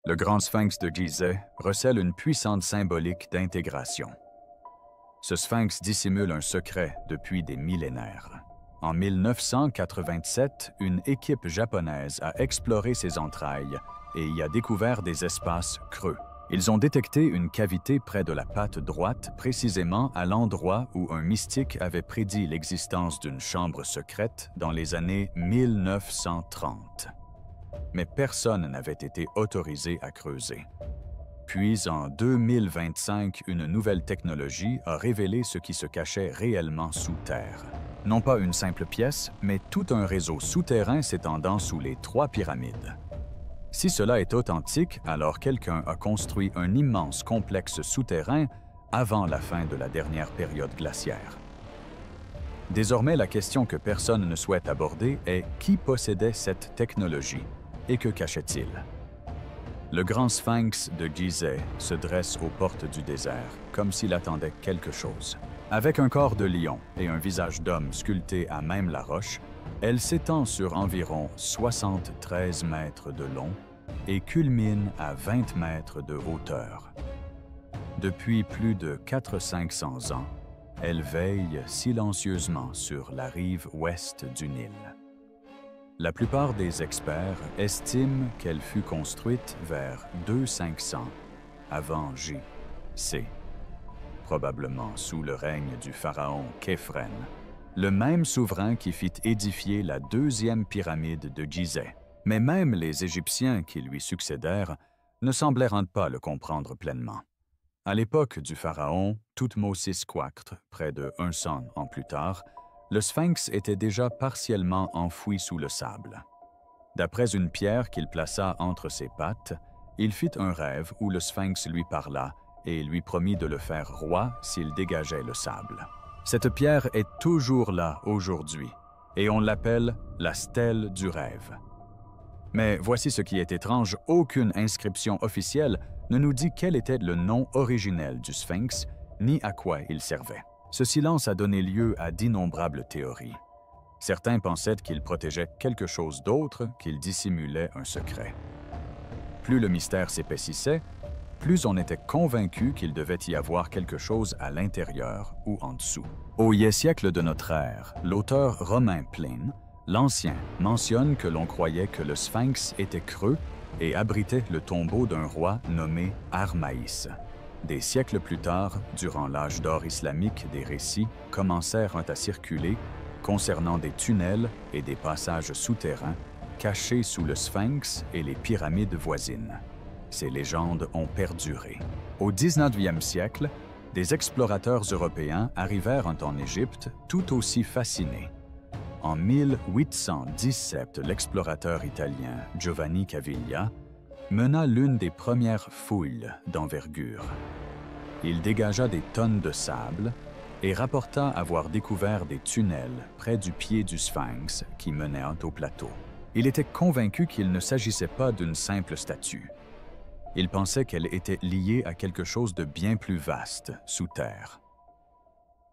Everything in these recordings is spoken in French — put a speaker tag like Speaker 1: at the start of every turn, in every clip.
Speaker 1: Le grand sphinx de Gizeh recèle une puissante symbolique d'intégration. Ce sphinx dissimule un secret depuis des millénaires. En 1987, une équipe japonaise a exploré ses entrailles et y a découvert des espaces creux. Ils ont détecté une cavité près de la patte droite, précisément à l'endroit où un mystique avait prédit l'existence d'une chambre secrète dans les années 1930. Mais personne n'avait été autorisé à creuser. Puis, en 2025, une nouvelle technologie a révélé ce qui se cachait réellement sous terre. Non pas une simple pièce, mais tout un réseau souterrain s'étendant sous les 3 pyramides. Si cela est authentique, alors quelqu'un a construit un immense complexe souterrain avant la fin de la dernière période glaciaire. Désormais, la question que personne ne souhaite aborder est qui possédait cette technologie et que cachait-il? Le grand sphinx de Gizeh se dresse aux portes du désert, comme s'il attendait quelque chose. Avec un corps de lion et un visage d'homme sculpté à même la roche, elle s'étend sur environ 73 mètres de long et culmine à 20 mètres de hauteur. Depuis plus de 400-500 ans, elle veille silencieusement sur la rive ouest du Nil. La plupart des experts estiment qu'elle fut construite vers 2500 avant J.C., probablement sous le règne du pharaon Khéphren, le même souverain qui fit édifier la 2e pyramide de Gizeh. Mais même les Égyptiens qui lui succédèrent ne semblaient pas le comprendre pleinement. À l'époque du pharaon Thoutmôsis IV, près de 100 ans plus tard, le sphinx était déjà partiellement enfoui sous le sable. D'après une pierre qu'il plaça entre ses pattes, il fit un rêve où le sphinx lui parla et lui promit de le faire roi s'il dégageait le sable. Cette pierre est toujours là aujourd'hui et on l'appelle la stèle du rêve. Mais voici ce qui est étrange, aucune inscription officielle ne nous dit quel était le nom originel du sphinx ni à quoi il servait. Ce silence a donné lieu à d'innombrables théories. Certains pensaient qu'il protégeait quelque chose d'autre, qu'il dissimulait un secret. Plus le mystère s'épaississait, plus on était convaincu qu'il devait y avoir quelque chose à l'intérieur ou en dessous. Au Ier siècle de notre ère, l'auteur romain Pline, l'Ancien, mentionne que l'on croyait que le sphinx était creux et abritait le tombeau d'un roi nommé Armaïs. Des siècles plus tard, durant l'âge d'or islamique, des récits commencèrent à circuler concernant des tunnels et des passages souterrains cachés sous le sphinx et les pyramides voisines. Ces légendes ont perduré. Au 19e siècle, des explorateurs européens arrivèrent en Égypte tout aussi fascinés. En 1817, l'explorateur italien Giovanni Caviglia mena l'une des premières fouilles d'envergure. Il dégagea des tonnes de sable et rapporta avoir découvert des tunnels près du pied du sphinx qui menaient au plateau. Il était convaincu qu'il ne s'agissait pas d'une simple statue. Il pensait qu'elle était liée à quelque chose de bien plus vaste, sous terre.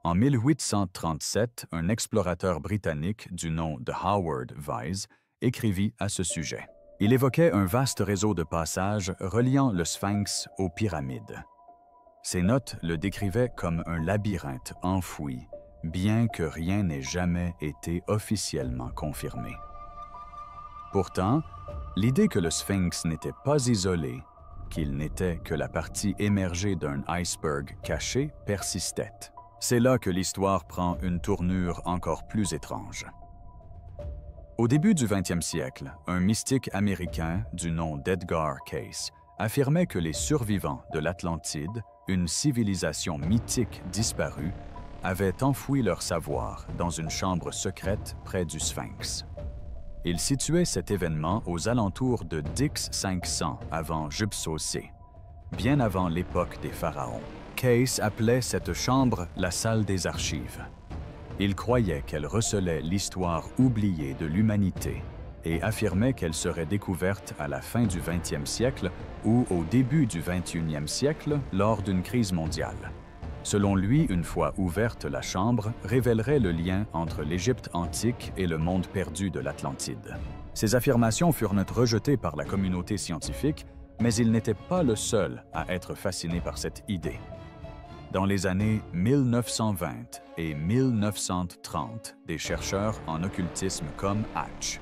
Speaker 1: En 1837, un explorateur britannique du nom de Howard Vyse écrivit à ce sujet. Il évoquait un vaste réseau de passages reliant le sphinx aux pyramides. Ses notes le décrivaient comme un labyrinthe enfoui, bien que rien n'ait jamais été officiellement confirmé. Pourtant, l'idée que le sphinx n'était pas isolé, qu'il n'était que la partie émergée d'un iceberg caché, persistait. C'est là que l'histoire prend une tournure encore plus étrange. Au début du 20e siècle, un mystique américain du nom d'Edgar Cayce affirmait que les survivants de l'Atlantide, une civilisation mythique disparue, avaient enfoui leur savoir dans une chambre secrète près du Sphinx. Il situait cet événement aux alentours de Dix 500 avant Jupsocée, bien avant l'époque des pharaons. Cayce appelait cette chambre la salle des archives. Il croyait qu'elle recelait l'histoire oubliée de l'humanité et affirmait qu'elle serait découverte à la fin du 20e siècle ou au début du 21e siècle lors d'une crise mondiale. Selon lui, une fois ouverte, la chambre révélerait le lien entre l'Égypte antique et le monde perdu de l'Atlantide. Ces affirmations furent rejetées par la communauté scientifique, Mais il n'était pas le seul à être fasciné par cette idée. Dans les années 1920 et 1930, des chercheurs en occultisme comme Hatch,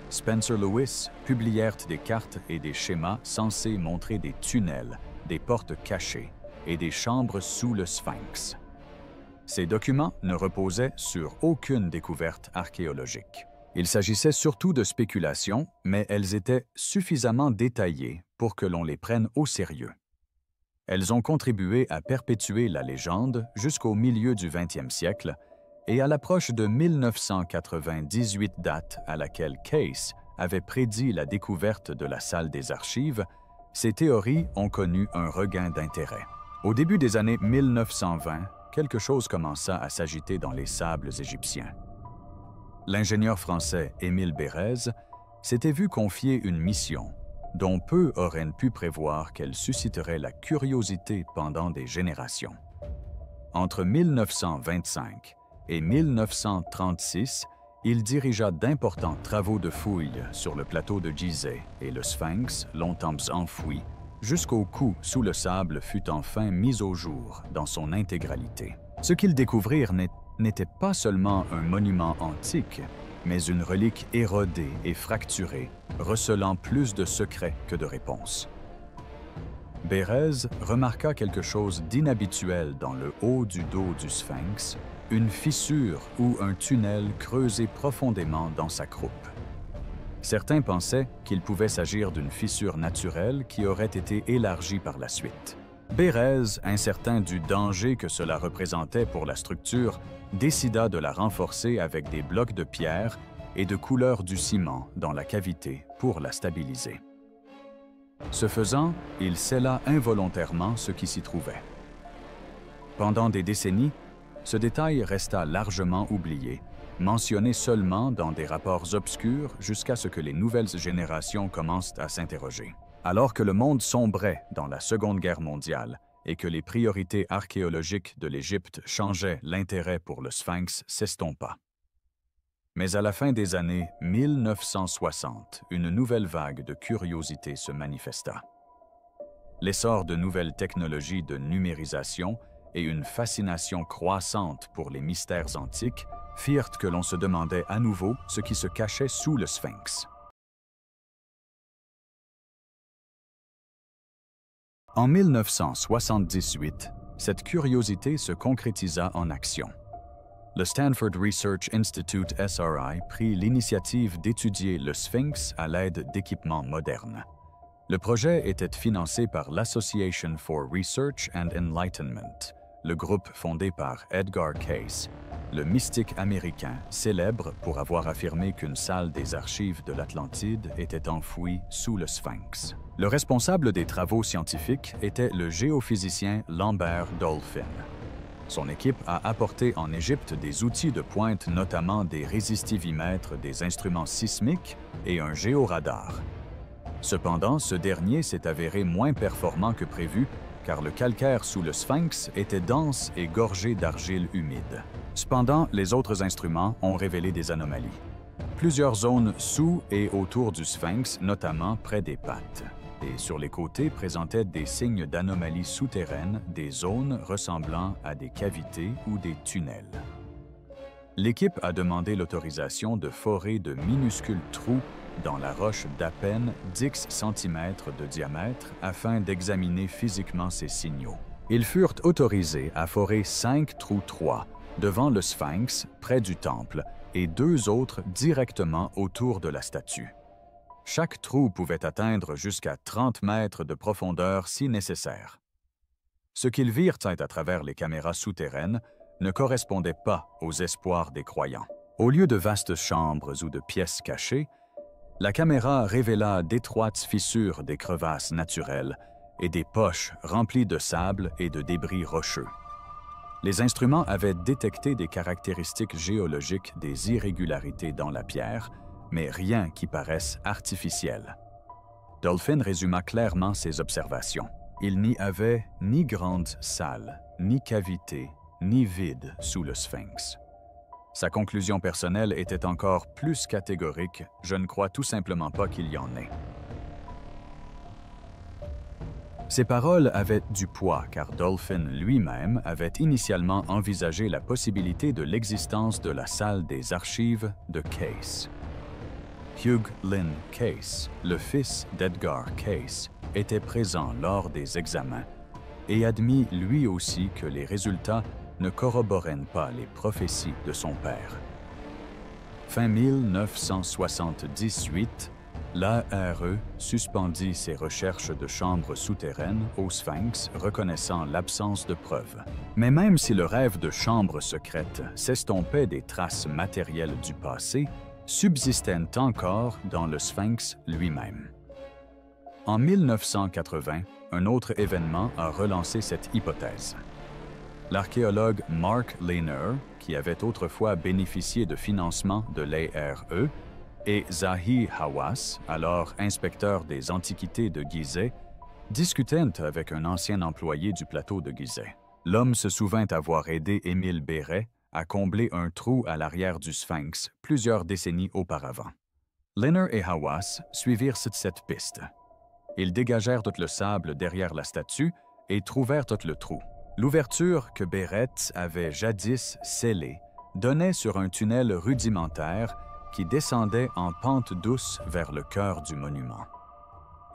Speaker 1: Spencer Lewis publièrent des cartes et des schémas censés montrer des tunnels, des portes cachées et des chambres sous le Sphinx. Ces documents ne reposaient sur aucune découverte archéologique. Il s'agissait surtout de spéculations, mais elles étaient suffisamment détaillées pour que l'on les prenne au sérieux. Elles ont contribué à perpétuer la légende jusqu'au milieu du 20e siècle et à l'approche de 1998, date à laquelle Case avait prédit la découverte de la salle des archives, ces théories ont connu un regain d'intérêt. Au début des années 1920, quelque chose commença à s'agiter dans les sables égyptiens. L'ingénieur français Émile Bérez s'était vu confier une mission dont peu auraient pu prévoir qu'elle susciterait la curiosité pendant des générations. Entre 1925 et 1936, il dirigea d'importants travaux de fouilles sur le plateau de Gizeh et le Sphinx, longtemps enfoui, jusqu'au coup sous le sable fut enfin mis au jour dans son intégralité. Ce qu'ils découvrirent n'était pas seulement un monument antique, mais une relique érodée et fracturée, recelant plus de secrets que de réponses. Bérez remarqua quelque chose d'inhabituel dans le haut du dos du Sphinx, une fissure ou un tunnel creusé profondément dans sa croupe. Certains pensaient qu'il pouvait s'agir d'une fissure naturelle qui aurait été élargie par la suite. Bérez, incertain du danger que cela représentait pour la structure, décida de la renforcer avec des blocs de pierre et de couleur du ciment dans la cavité pour la stabiliser. Ce faisant, il scella involontairement ce qui s'y trouvait. Pendant des décennies, ce détail resta largement oublié, mentionné seulement dans des rapports obscurs jusqu'à ce que les nouvelles générations commencent à s'interroger. Alors que le monde sombrait dans la Seconde Guerre mondiale et que les priorités archéologiques de l'Égypte changeaient, l'intérêt pour le Sphinx s'estompa. Mais à la fin des années 1960, une nouvelle vague de curiosité se manifesta. L'essor de nouvelles technologies de numérisation et une fascination croissante pour les mystères antiques firent que l'on se demandait à nouveau ce qui se cachait sous le Sphinx. En 1978, cette curiosité se concrétisa en action. Le Stanford Research Institute SRI prit l'initiative d'étudier le Sphinx à l'aide d'équipements modernes. Le projet était financé par l'Association for Research and Enlightenment, le groupe fondé par Edgar Cayce, le mystique américain célèbre pour avoir affirmé qu'une salle des archives de l'Atlantide était enfouie sous le Sphinx. Le responsable des travaux scientifiques était le géophysicien Lambert Dolphin. Son équipe a apporté en Égypte des outils de pointe, notamment des résistivimètres, des instruments sismiques et un géoradar. Cependant, ce dernier s'est avéré moins performant que prévu car le calcaire sous le Sphinx était dense et gorgé d'argile humide. Cependant, les autres instruments ont révélé des anomalies. Plusieurs zones sous et autour du Sphinx, notamment près des pattes, et sur les côtés présentaient des signes d'anomalies souterraines, des zones ressemblant à des cavités ou des tunnels. L'équipe a demandé l'autorisation de forer de minuscules trous dans la roche d'à peine 10 cm de diamètre afin d'examiner physiquement ces signaux. Ils furent autorisés à forer 5 trous 3 devant le Sphinx, près du temple, et 2 autres directement autour de la statue. Chaque trou pouvait atteindre jusqu'à 30 mètres de profondeur si nécessaire. Ce qu'ils virent à travers les caméras souterraines ne correspondait pas aux espoirs des croyants. Au lieu de vastes chambres ou de pièces cachées, la caméra révéla d'étroites fissures des crevasses naturelles et des poches remplies de sable et de débris rocheux. Les instruments avaient détecté des caractéristiques géologiques, des irrégularités dans la pierre, mais rien qui paraisse artificiel. Dolphin résuma clairement ses observations. Il n'y avait ni grande salle, ni cavité, ni vide sous le Sphinx. Sa conclusion personnelle était encore plus catégorique, je ne crois tout simplement pas qu'il y en ait. Ces paroles avaient du poids car Dolphin lui-même avait initialement envisagé la possibilité de l'existence de la salle des archives de Case. Hugh Lynn Case, le fils d'Edgar Case, était présent lors des examens et admit lui aussi que les résultats ne corroboraient pas les prophéties de son père. Fin 1978, l'ARE suspendit ses recherches de chambres souterraines au Sphinx, reconnaissant l'absence de preuves. Mais même si le rêve de chambres secrètes s'estompait des traces matérielles du passé, subsistait encore dans le Sphinx lui-même. En 1980, un autre événement a relancé cette hypothèse. L'archéologue Mark Lehner, qui avait autrefois bénéficié de financement de l'ARE, et Zahi Hawass, alors inspecteur des antiquités de Gizeh, discutaient avec un ancien employé du plateau de Gizeh. L'homme se souvint avoir aidé Émile Béret à combler un trou à l'arrière du Sphinx plusieurs décennies auparavant. Lehner et Hawass suivirent cette piste. Ils dégagèrent tout le sable derrière la statue et trouvèrent tout le trou. L'ouverture que Béret avait jadis scellée donnait sur un tunnel rudimentaire qui descendait en pente douce vers le cœur du monument.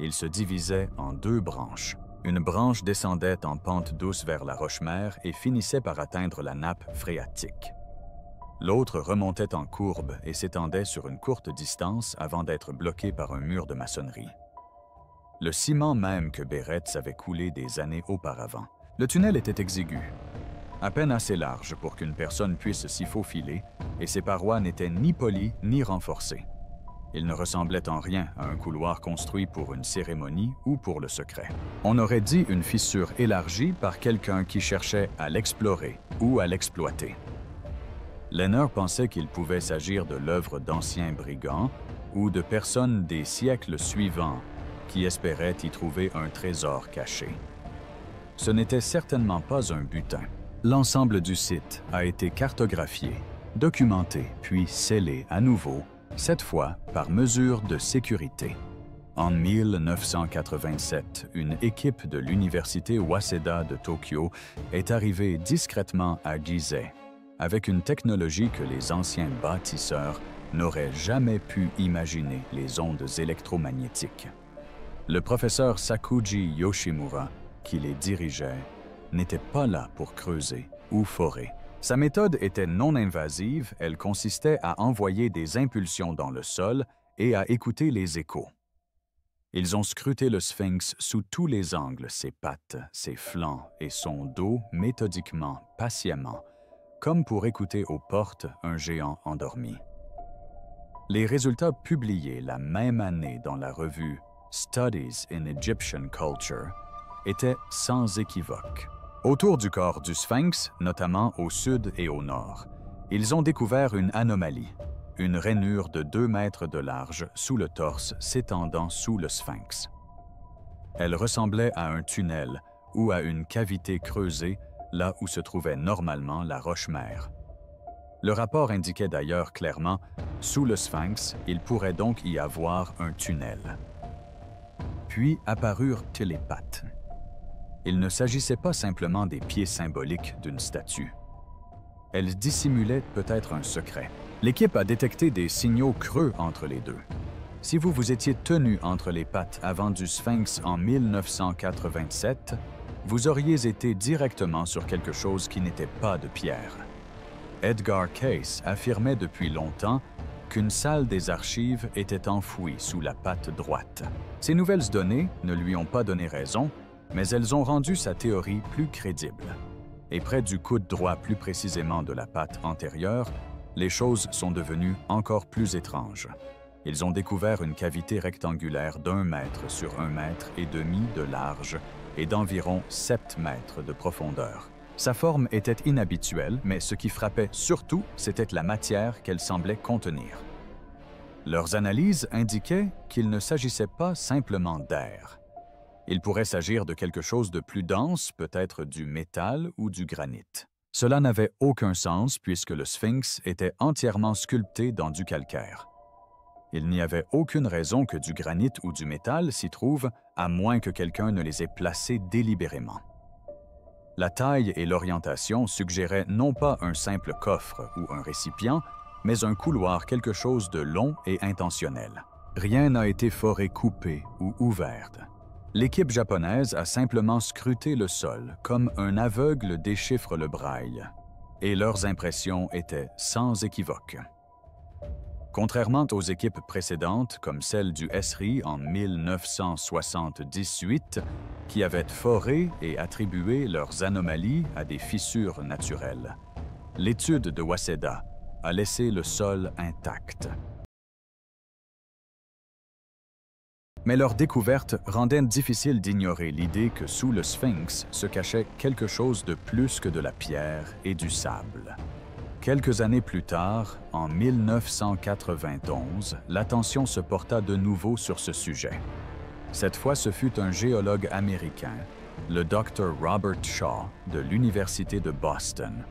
Speaker 1: Il se divisait en deux branches. Une branche descendait en pente douce vers la roche-mère et finissait par atteindre la nappe phréatique. L'autre remontait en courbe et s'étendait sur une courte distance avant d'être bloquée par un mur de maçonnerie. Le ciment même que Béret avait coulé des années auparavant. Le tunnel était exigu, à peine assez large pour qu'une personne puisse s'y faufiler, et ses parois n'étaient ni polies ni renforcées. Il ne ressemblait en rien à un couloir construit pour une cérémonie ou pour le secret. On aurait dit une fissure élargie par quelqu'un qui cherchait à l'explorer ou à l'exploiter. Lehner pensait qu'il pouvait s'agir de l'œuvre d'anciens brigands ou de personnes des siècles suivants qui espéraient y trouver un trésor caché. Ce n'était certainement pas un butin. L'ensemble du site a été cartographié, documenté puis scellé à nouveau, cette fois par mesure de sécurité. En 1987, une équipe de l'université Waseda de Tokyo est arrivée discrètement à Gizeh, avec une technologie que les anciens bâtisseurs n'auraient jamais pu imaginer, les ondes électromagnétiques. Le professeur Sakuji Yoshimura, qui les dirigeait, n'était pas là pour creuser ou forer. Sa méthode était non invasive, elle consistait à envoyer des impulsions dans le sol et à écouter les échos. Ils ont scruté le Sphinx sous tous les angles, ses pattes, ses flancs et son dos méthodiquement, patiemment, comme pour écouter aux portes un géant endormi. Les résultats publiés la même année dans la revue Studies in Egyptian Culture étaient sans équivoque. Autour du corps du Sphinx, notamment au sud et au nord, ils ont découvert une anomalie, une rainure de 2 mètres de large sous le torse s'étendant sous le Sphinx. Elle ressemblait à un tunnel ou à une cavité creusée là où se trouvait normalement la roche-mère. Le rapport indiquait d'ailleurs clairement, sous le Sphinx, il pourrait donc y avoir un tunnel. Puis apparurent les pattes. Il ne s'agissait pas simplement des pieds symboliques d'une statue. Elles dissimulaient peut-être un secret. L'équipe a détecté des signaux creux entre les deux. Si vous vous étiez tenu entre les pattes avant du Sphinx en 1987, vous auriez été directement sur quelque chose qui n'était pas de pierre. Edgar Case affirmait depuis longtemps qu'une salle des archives était enfouie sous la patte droite. Ces nouvelles données ne lui ont pas donné raison, mais elles ont rendu sa théorie plus crédible. Et près du coude droit, plus précisément de la patte antérieure, les choses sont devenues encore plus étranges. Ils ont découvert une cavité rectangulaire d'1 mètre sur 1,5 mètre de large et d'environ 7 mètres de profondeur. Sa forme était inhabituelle, mais ce qui frappait surtout, c'était la matière qu'elle semblait contenir. Leurs analyses indiquaient qu'il ne s'agissait pas simplement d'air. Il pourrait s'agir de quelque chose de plus dense, peut-être du métal ou du granit. Cela n'avait aucun sens puisque le Sphinx était entièrement sculpté dans du calcaire. Il n'y avait aucune raison que du granit ou du métal s'y trouve, à moins que quelqu'un ne les ait placés délibérément. La taille et l'orientation suggéraient non pas un simple coffre ou un récipient, mais un couloir, quelque chose de long et intentionnel. Rien n'a été foré coupé ou ouvert. L'équipe japonaise a simplement scruté le sol, comme un aveugle déchiffre le braille, et leurs impressions étaient sans équivoque. Contrairement aux équipes précédentes, comme celle du SRI en 1978, qui avaient foré et attribué leurs anomalies à des fissures naturelles, l'étude de Waseda a laissé le sol intact. Mais leur découverte rendait difficile d'ignorer l'idée que sous le Sphinx se cachait quelque chose de plus que de la pierre et du sable. Quelques années plus tard, en 1991, l'attention se porta de nouveau sur ce sujet. Cette fois, ce fut un géologue américain, le Dr. Robert Shaw de l'Université de Boston,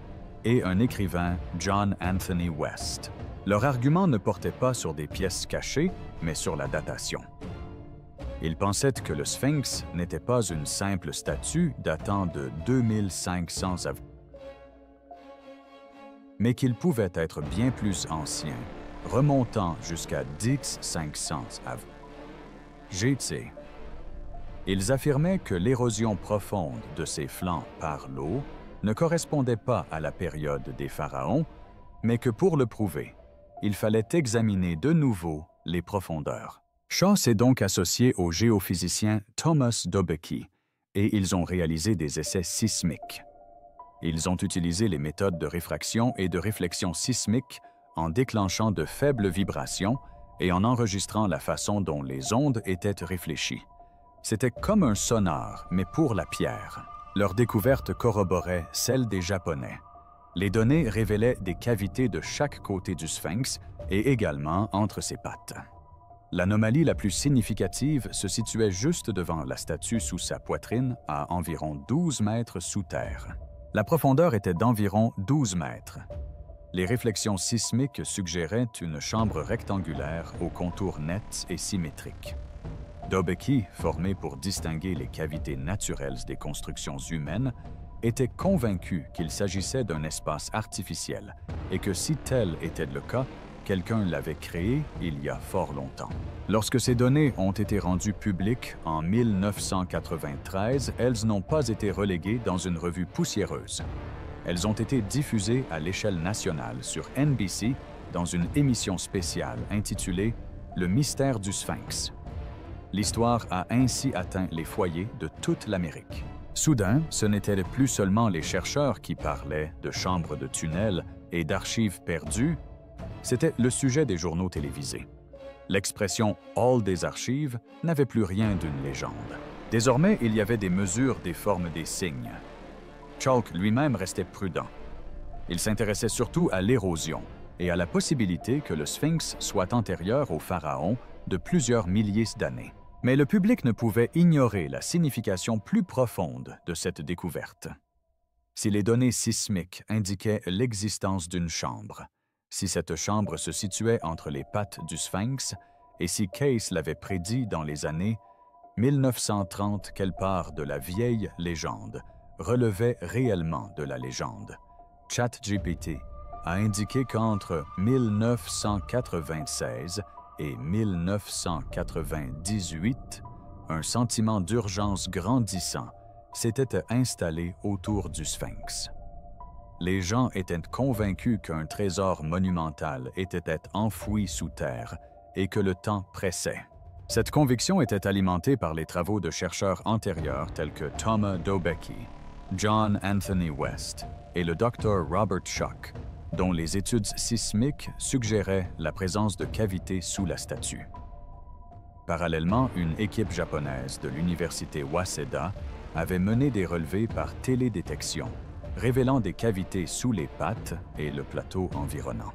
Speaker 1: et un écrivain, John Anthony West. Leur argument ne portait pas sur des pièces cachées, mais sur la datation. Ils pensaient que le Sphinx n'était pas une simple statue datant de 2500 avant, mais qu'il pouvait être bien plus ancien, remontant jusqu'à 1500 avant. GT. Ils affirmaient que l'érosion profonde de ses flancs par l'eau ne correspondait pas à la période des pharaons, mais que pour le prouver, il fallait examiner de nouveau les profondeurs. Shaw s'est donc associé au géophysicien Thomas Dobecki et ils ont réalisé des essais sismiques. Ils ont utilisé les méthodes de réfraction et de réflexion sismique en déclenchant de faibles vibrations et en enregistrant la façon dont les ondes étaient réfléchies. C'était comme un sonar, mais pour la pierre. Leur découverte corroborait celle des Japonais. Les données révélaient des cavités de chaque côté du Sphinx et également entre ses pattes. L'anomalie la plus significative se situait juste devant la statue sous sa poitrine, à environ 12 mètres sous terre. La profondeur était d'environ 12 mètres. Les réflexions sismiques suggéraient une chambre rectangulaire aux contours nets et symétriques. Dobecki, formé pour distinguer les cavités naturelles des constructions humaines, était convaincu qu'il s'agissait d'un espace artificiel et que si tel était le cas, quelqu'un l'avait créé il y a fort longtemps. Lorsque ces données ont été rendues publiques en 1993, elles n'ont pas été reléguées dans une revue poussiéreuse. Elles ont été diffusées à l'échelle nationale sur NBC dans une émission spéciale intitulée « Le mystère du Sphinx ». L'histoire a ainsi atteint les foyers de toute l'Amérique. Soudain, ce n'étaient plus seulement les chercheurs qui parlaient de chambres de tunnels et d'archives perdues, c'était le sujet des journaux télévisés. L'expression « hall des archives » n'avait plus rien d'une légende. Désormais, il y avait des mesures des formes des signes. Chalk lui-même restait prudent. Il s'intéressait surtout à l'érosion et à la possibilité que le Sphinx soit antérieur au pharaon de plusieurs milliers d'années. Mais le public ne pouvait ignorer la signification plus profonde de cette découverte. Si les données sismiques indiquaient l'existence d'une chambre, si cette chambre se situait entre les pattes du Sphinx et si Case l'avait prédit dans les années 1930 qu'elle part de la vieille légende, relevait réellement de la légende. ChatGPT a indiqué qu'entre 1996 et 1998, un sentiment d'urgence grandissant s'était installé autour du Sphinx. Les gens étaient convaincus qu'un trésor monumental était enfoui sous terre et que le temps pressait. Cette conviction était alimentée par les travaux de chercheurs antérieurs tels que Thomas Dobecki, John Anthony West et le Dr. Robert Shaw, dont les études sismiques suggéraient la présence de cavités sous la statue. Parallèlement, une équipe japonaise de l'université Waseda avait mené des relevés par télédétection, révélant des cavités sous les pattes et le plateau environnant.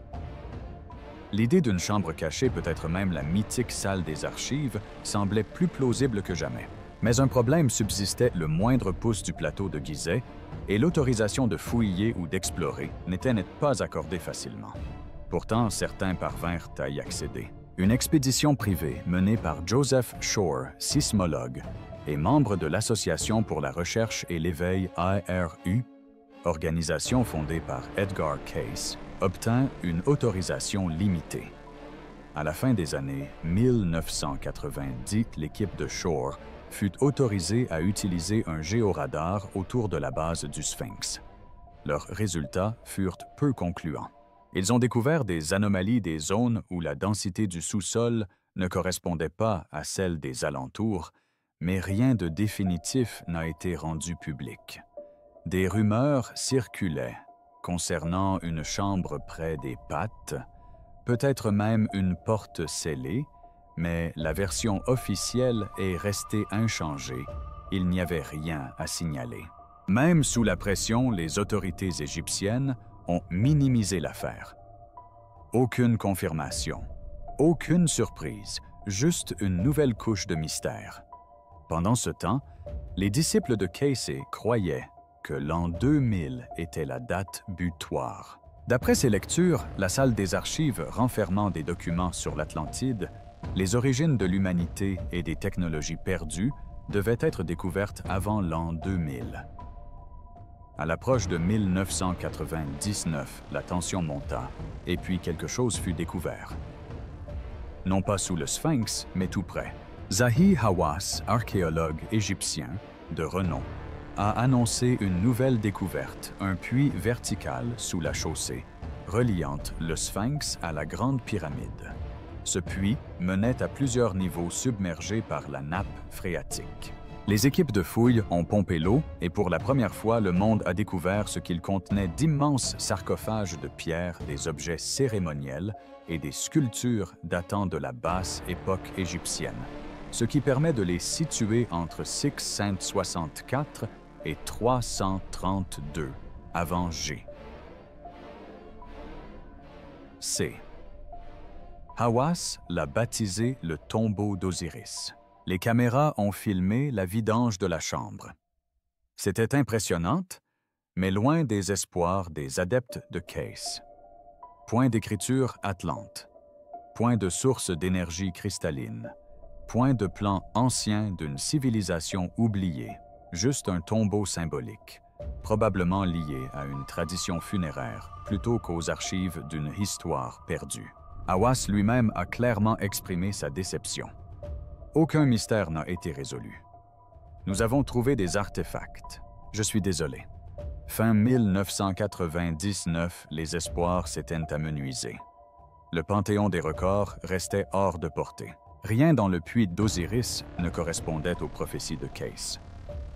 Speaker 1: L'idée d'une chambre cachée, peut-être même la mythique salle des archives, semblait plus plausible que jamais. Mais un problème subsistait le moindre pouce du plateau de Gizeh et l'autorisation de fouiller ou d'explorer n'était pas accordée facilement. Pourtant, certains parvinrent à y accéder. Une expédition privée menée par Joseph Shore, sismologue, et membre de l'Association pour la recherche et l'éveil IRU, organisation fondée par Edgar Cayce, obtint une autorisation limitée. À la fin des années 1990, l'équipe de Shore fut autorisée à utiliser un géoradar autour de la base du Sphinx. Leurs résultats furent peu concluants. Ils ont découvert des anomalies des zones où la densité du sous-sol ne correspondait pas à celle des alentours, mais rien de définitif n'a été rendu public. Des rumeurs circulaient concernant une chambre près des pattes, peut-être même une porte scellée, mais la version officielle est restée inchangée. Il n'y avait rien à signaler. Même sous la pression, les autorités égyptiennes ont minimisé l'affaire. Aucune confirmation, aucune surprise, juste une nouvelle couche de mystère. Pendant ce temps, les disciples de Cayce croyaient que l'an 2000 était la date butoir. D'après ces lectures, la salle des archives renfermant des documents sur l'Atlantide, les origines de l'humanité et des technologies perdues devaient être découvertes avant l'an 2000. À l'approche de 1999, la tension monta, et puis quelque chose fut découvert. Non pas sous le Sphinx, mais tout près. Zahi Hawass, archéologue égyptien de renom, a annoncé une nouvelle découverte, un puits vertical sous la chaussée, reliant le Sphinx à la Grande Pyramide. Ce puits menait à plusieurs niveaux submergés par la nappe phréatique. Les équipes de fouilles ont pompé l'eau et pour la première fois, le monde a découvert ce qu'il contenait d'immenses sarcophages de pierre, des objets cérémoniels et des sculptures datant de la basse époque égyptienne, ce qui permet de les situer entre 664 et 332 avant G. C. Hawass l'a baptisé le tombeau d'Osiris. Les caméras ont filmé la vidange de la chambre. C'était impressionnante, mais loin des espoirs des adeptes de Cayce. Point d'écriture atlante, point de source d'énergie cristalline, point de plan ancien d'une civilisation oubliée, juste un tombeau symbolique, probablement lié à une tradition funéraire plutôt qu'aux archives d'une histoire perdue. Hawass lui-même a clairement exprimé sa déception. Aucun mystère n'a été résolu. Nous avons trouvé des artefacts. Je suis désolé. Fin 1999, les espoirs s'étaient amenuisés. Le Panthéon des records restait hors de portée. Rien dans le puits d'Osiris ne correspondait aux prophéties de Cayce.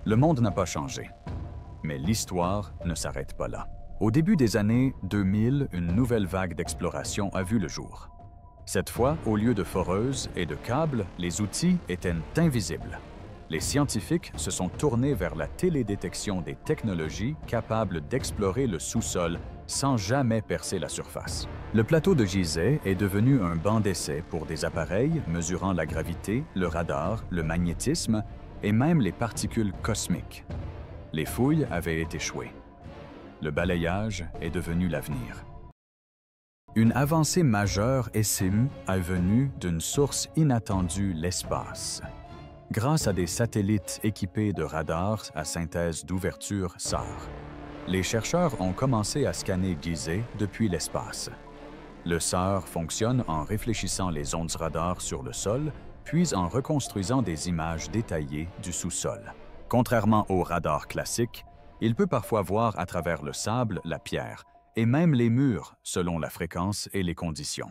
Speaker 1: Le monde n'a pas changé, mais l'histoire ne s'arrête pas là. Au début des années 2000, une nouvelle vague d'exploration a vu le jour. Cette fois, au lieu de foreuses et de câbles, les outils étaient invisibles. Les scientifiques se sont tournés vers la télédétection des technologies capables d'explorer le sous-sol sans jamais percer la surface. Le plateau de Gizeh est devenu un banc d'essai pour des appareils mesurant la gravité, le radar, le magnétisme et même les particules cosmiques. Les fouilles avaient échoué. Le balayage est devenu l'avenir. Une avancée majeure est venue d'une source inattendue, l'espace. Grâce à des satellites équipés de radars à synthèse d'ouverture SAR, les chercheurs ont commencé à scanner Gizeh depuis l'espace. Le SAR fonctionne en réfléchissant les ondes radars sur le sol, puis en reconstruisant des images détaillées du sous-sol. Contrairement aux radars classiques, il peut parfois voir à travers le sable, la pierre, et même les murs selon la fréquence et les conditions.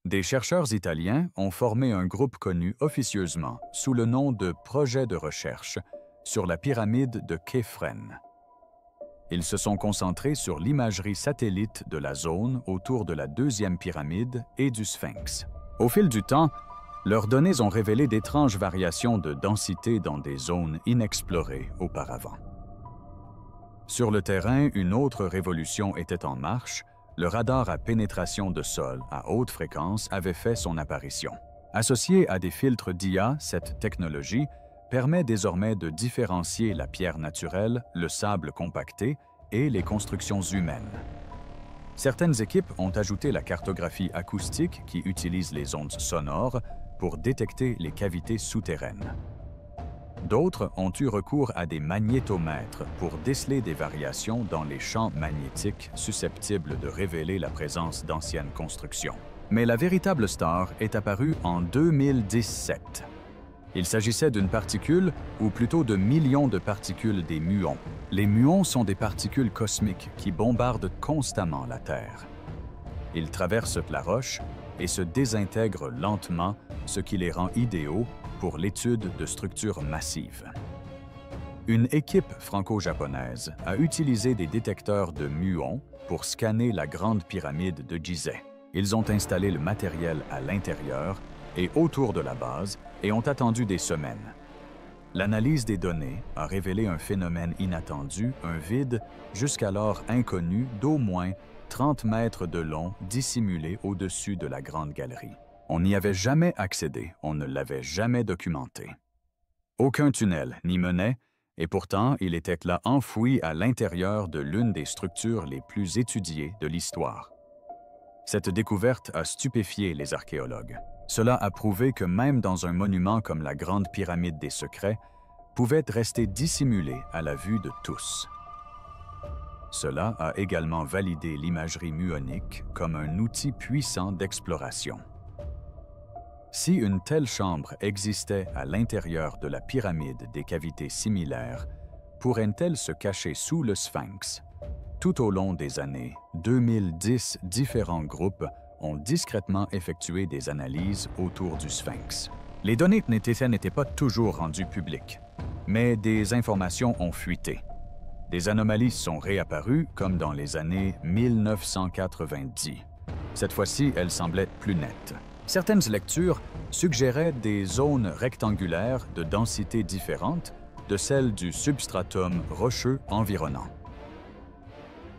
Speaker 1: Des chercheurs italiens ont formé un groupe connu officieusement sous le nom de Projet de recherche sur la pyramide de Képhren. Ils se sont concentrés sur l'imagerie satellite de la zone autour de la deuxième pyramide et du Sphinx. Au fil du temps, leurs données ont révélé d'étranges variations de densité dans des zones inexplorées auparavant. Sur le terrain, une autre révolution était en marche. Le radar à pénétration de sol à haute fréquence avait fait son apparition. Associée à des filtres d'IA, cette technologie permet désormais de différencier la pierre naturelle, le sable compacté et les constructions humaines. Certaines équipes ont ajouté la cartographie acoustique qui utilise les ondes sonores pour détecter les cavités souterraines. D'autres ont eu recours à des magnétomètres pour déceler des variations dans les champs magnétiques susceptibles de révéler la présence d'anciennes constructions. Mais la véritable star est apparue en 2017. Il s'agissait d'une particule, ou plutôt de millions de particules des muons. Les muons sont des particules cosmiques qui bombardent constamment la Terre. Ils traversent la roche et se désintègrent lentement, ce qui les rend idéaux pour l'étude de structures massives. Une équipe franco-japonaise a utilisé des détecteurs de muons pour scanner la Grande Pyramide de Gizeh. Ils ont installé le matériel à l'intérieur et autour de la base et ont attendu des semaines. L'analyse des données a révélé un phénomène inattendu, un vide jusqu'alors inconnu d'au moins 30 mètres de long dissimulé au-dessus de la Grande Galerie. On n'y avait jamais accédé, on ne l'avait jamais documenté. Aucun tunnel n'y menait, et pourtant il était là enfoui à l'intérieur de l'une des structures les plus étudiées de l'histoire. Cette découverte a stupéfié les archéologues. Cela a prouvé que même dans un monument comme la Grande Pyramide des Secrets, pouvait rester dissimulé à la vue de tous. Cela a également validé l'imagerie muonique comme un outil puissant d'exploration. Si une telle chambre existait à l'intérieur de la pyramide des cavités similaires, pourrait-elle se cacher sous le Sphinx? Tout au long des années 2010, différents groupes ont discrètement effectué des analyses autour du Sphinx. Les données n'étaient pas toujours rendues publiques, mais des informations ont fuité. Des anomalies sont réapparues comme dans les années 1990. Cette fois-ci, elles semblaient plus nettes. Certaines lectures suggéraient des zones rectangulaires de densité différente de celles du substratum rocheux environnant.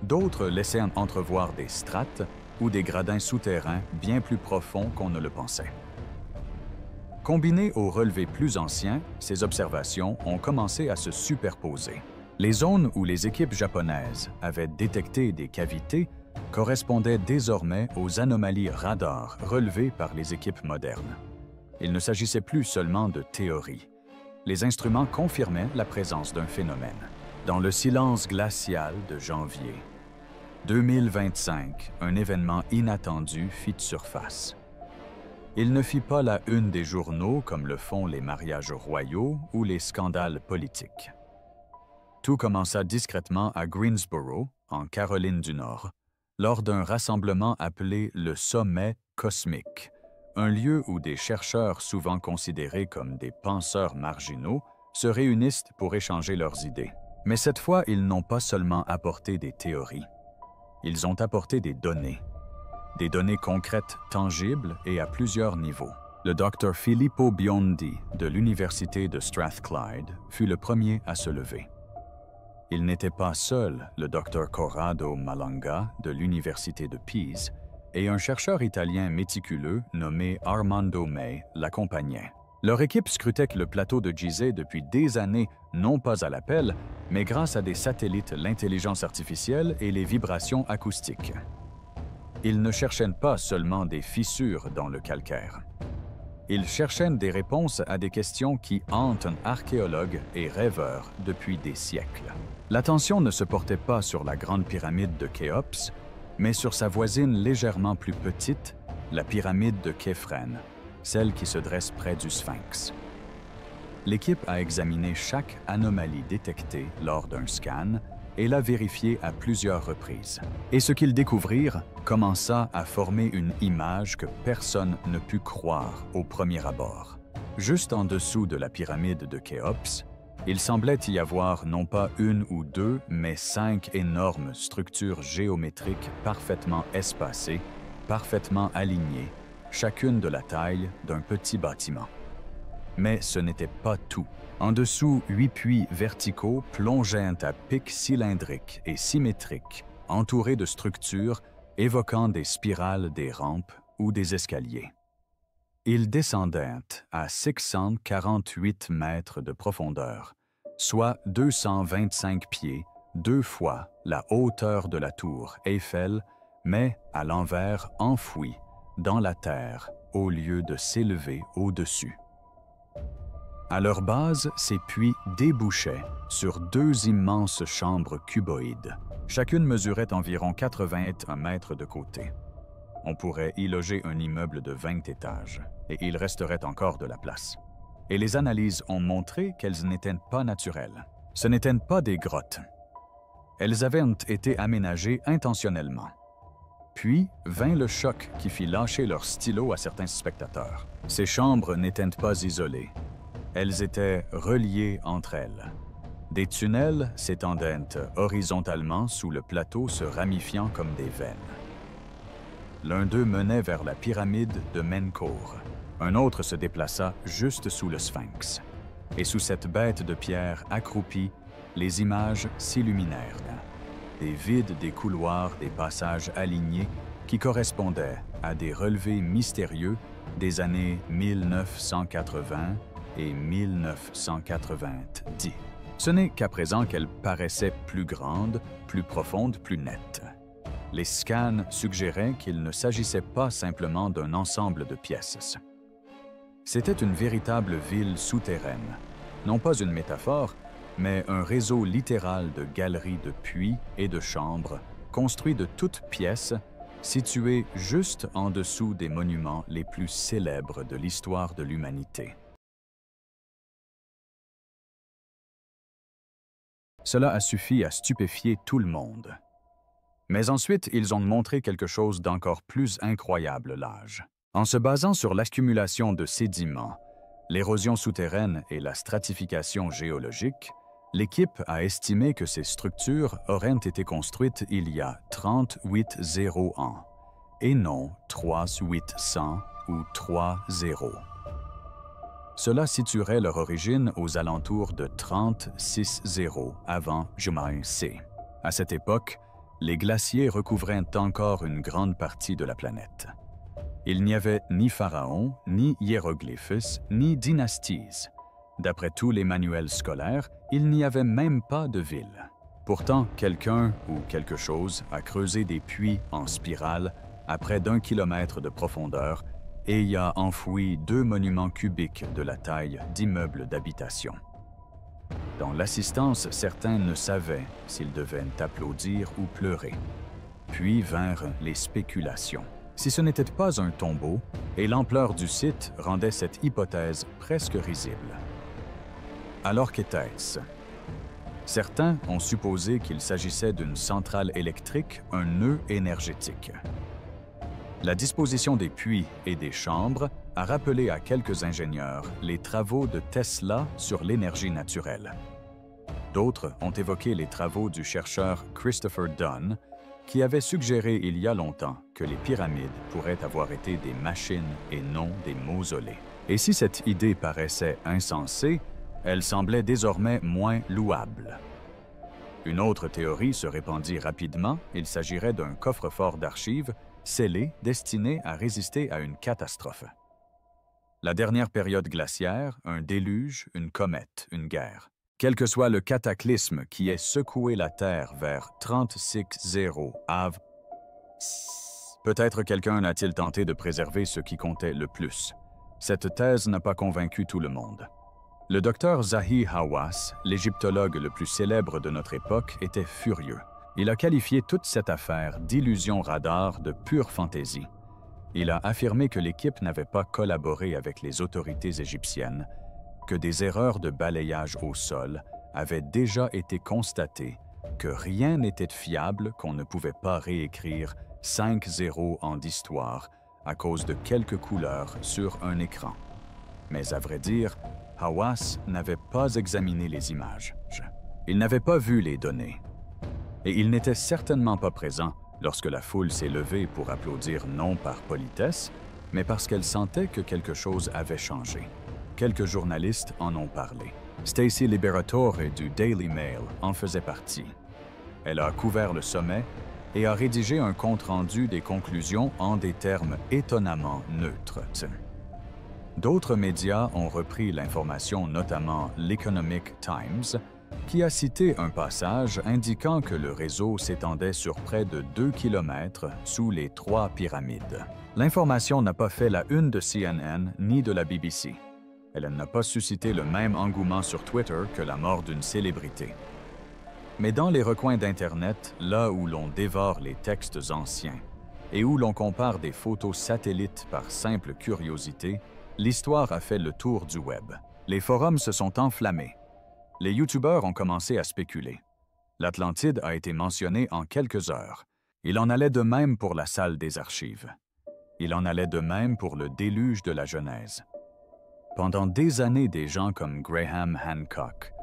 Speaker 1: D'autres laissaient entrevoir des strates ou des gradins souterrains bien plus profonds qu'on ne le pensait. Combinées aux relevés plus anciens, ces observations ont commencé à se superposer. Les zones où les équipes japonaises avaient détecté des cavités correspondaient désormais aux anomalies radar relevées par les équipes modernes. Il ne s'agissait plus seulement de théories. Les instruments confirmaient la présence d'un phénomène. Dans le silence glacial de janvier 2025, un événement inattendu fit surface. Il ne fit pas la une des journaux comme le font les mariages royaux ou les scandales politiques. Tout commença discrètement à Greensboro, en Caroline du Nord, lors d'un rassemblement appelé le Sommet cosmique, un lieu où des chercheurs souvent considérés comme des penseurs marginaux se réunissent pour échanger leurs idées. Mais cette fois, ils n'ont pas seulement apporté des théories. Ils ont apporté des données concrètes, tangibles et à plusieurs niveaux. Le Dr Filippo Biondi de l'Université de Strathclyde fut le premier à se lever. Il n'était pas seul, le Dr Corrado Malanga de l'Université de Pise et un chercheur italien méticuleux nommé Armando May l'accompagnaient. Leur équipe scrutait le plateau de Gizeh depuis des années, non pas à l'appel, mais grâce à des satellites, l'intelligence artificielle et les vibrations acoustiques. Ils ne cherchaient pas seulement des fissures dans le calcaire. Ils cherchaient des réponses à des questions qui hantent un archéologue et rêveur depuis des siècles. L'attention ne se portait pas sur la grande pyramide de Khéops, mais sur sa voisine légèrement plus petite, la pyramide de Képhren, celle qui se dresse près du Sphinx. L'équipe a examiné chaque anomalie détectée lors d'un scan et l'a vérifiée à plusieurs reprises. Et ce qu'ils découvrirent commença à former une image que personne ne put croire au premier abord. Juste en dessous de la pyramide de Khéops, il semblait y avoir non pas une ou deux, mais 5 énormes structures géométriques parfaitement espacées, parfaitement alignées, chacune de la taille d'un petit bâtiment. Mais ce n'était pas tout. En dessous, 8 puits verticaux plongeaient à pics cylindriques et symétriques, entourés de structures évoquant des spirales des rampes ou des escaliers. Ils descendaient à 648 mètres de profondeur, soit 225 pieds, 2 fois la hauteur de la tour Eiffel, mais à l'envers enfoui dans la terre au lieu de s'élever au-dessus. À leur base, ces puits débouchaient sur deux immenses chambres cuboïdes. Chacune mesurait environ 81 mètres de côté. On pourrait y loger un immeuble de 20 étages, et il resterait encore de la place. Et les analyses ont montré qu'elles n'étaient pas naturelles. Ce n'étaient pas des grottes. Elles avaient été aménagées intentionnellement. Puis vint le choc qui fit lâcher leurs stylos à certains spectateurs. Ces chambres n'étaient pas isolées. Elles étaient reliées entre elles. Des tunnels s'étendaient horizontalement sous le plateau se ramifiant comme des veines. L'un d'eux menait vers la pyramide de Menkaure. Un autre se déplaça juste sous le sphinx. Et sous cette bête de pierre accroupie, les images s'illuminèrent. Des vides, des couloirs, des passages alignés qui correspondaient à des relevés mystérieux des années 1980 et 1990. Ce n'est qu'à présent qu'elles paraissaient plus grandes, plus profondes, plus nettes. Les scans suggéraient qu'il ne s'agissait pas simplement d'un ensemble de pièces. C'était une véritable ville souterraine, non pas une métaphore, mais un réseau littéral de galeries de puits et de chambres, construits de toutes pièces, situés juste en dessous des monuments les plus célèbres de l'histoire de l'humanité. Cela a suffi à stupéfier tout le monde. Mais ensuite, ils ont montré quelque chose d'encore plus incroyable l'âge. En se basant sur l'accumulation de sédiments, l'érosion souterraine et la stratification géologique, l'équipe a estimé que ces structures auraient été construites il y a 38 ans, et non 3800 ou 30. Cela situerait leur origine aux alentours de 30 avant Jumain C. À cette époque, les glaciers recouvraient encore une grande partie de la planète. Il n'y avait ni pharaons, ni hiéroglyphes, ni dynasties. D'après tous les manuels scolaires, il n'y avait même pas de ville. Pourtant, quelqu'un ou quelque chose a creusé des puits en spirale à près d'1 kilomètre de profondeur et y a enfoui 2 monuments cubiques de la taille d'immeubles d'habitation. Dans l'assistance, certains ne savaient s'ils devaient applaudir ou pleurer. Puis vinrent les spéculations. Si ce n'était pas un tombeau, et l'ampleur du site rendait cette hypothèse presque risible. Alors qu'était-ce? Certains ont supposé qu'il s'agissait d'une centrale électrique, un nœud énergétique. La disposition des puits et des chambres a rappelé à quelques ingénieurs les travaux de Tesla sur l'énergie naturelle. D'autres ont évoqué les travaux du chercheur Christopher Dunn, qui avait suggéré il y a longtemps que les pyramides pourraient avoir été des machines et non des mausolées. Et si cette idée paraissait insensée, elle semblait désormais moins louable. Une autre théorie se répandit rapidement, il s'agirait d'un coffre-fort d'archives scellé destiné à résister à une catastrophe. La dernière période glaciaire, un déluge, une comète, une guerre. Quel que soit le cataclysme qui ait secoué la Terre vers 36 av. Peut-être quelqu'un a-t-il tenté de préserver ce qui comptait le plus. Cette thèse n'a pas convaincu tout le monde. Le docteur Zahi Hawass, l'égyptologue le plus célèbre de notre époque, était furieux. Il a qualifié toute cette affaire d'illusion radar de pure fantaisie. Il a affirmé que l'équipe n'avait pas collaboré avec les autorités égyptiennes, que des erreurs de balayage au sol avaient déjà été constatées, que rien n'était fiable, qu'on ne pouvait pas réécrire 5 zéros en d'histoire à cause de quelques couleurs sur un écran. Mais à vrai dire, Hawass n'avait pas examiné les images. Il n'avait pas vu les données. Et il n'était certainement pas présent lorsque la foule s'est levée pour applaudir non par politesse, mais parce qu'elle sentait que quelque chose avait changé. Quelques journalistes en ont parlé. Stacy Liberatore du Daily Mail en faisait partie. Elle a couvert le sommet et a rédigé un compte-rendu des conclusions en des termes étonnamment neutres. D'autres médias ont repris l'information, notamment l'Economic Times, qui a cité un passage indiquant que le réseau s'étendait sur près de 2 kilomètres sous les 3 pyramides. L'information n'a pas fait la une de CNN ni de la BBC. Elle n'a pas suscité le même engouement sur Twitter que la mort d'une célébrité. Mais dans les recoins d'Internet, là où l'on dévore les textes anciens et où l'on compare des photos satellites par simple curiosité, l'histoire a fait le tour du web. Les forums se sont enflammés. Les youtubeurs ont commencé à spéculer. L'Atlantide a été mentionnée en quelques heures. Il en allait de même pour la salle des archives. Il en allait de même pour le déluge de la Genèse. Pendant des années, des gens comme Graham Hancock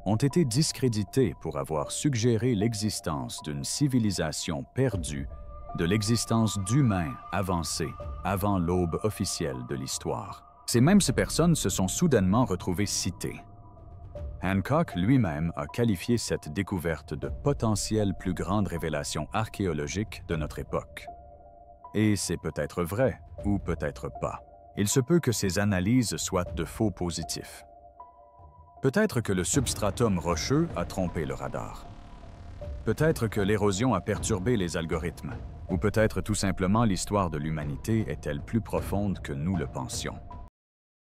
Speaker 1: ont été discrédités pour avoir suggéré l'existence d'une civilisation perdue, de l'existence d'humains avancés avant l'aube officielle de l'histoire. Ces mêmes personnes se sont soudainement retrouvées citées. Hancock lui-même a qualifié cette découverte de potentielle plus grande révélation archéologique de notre époque. Et c'est peut-être vrai, ou peut-être pas. Il se peut que ces analyses soient de faux positifs. Peut-être que le substratum rocheux a trompé le radar. Peut-être que l'érosion a perturbé les algorithmes, ou peut-être tout simplement l'histoire de l'humanité est-elle plus profonde que nous le pensions.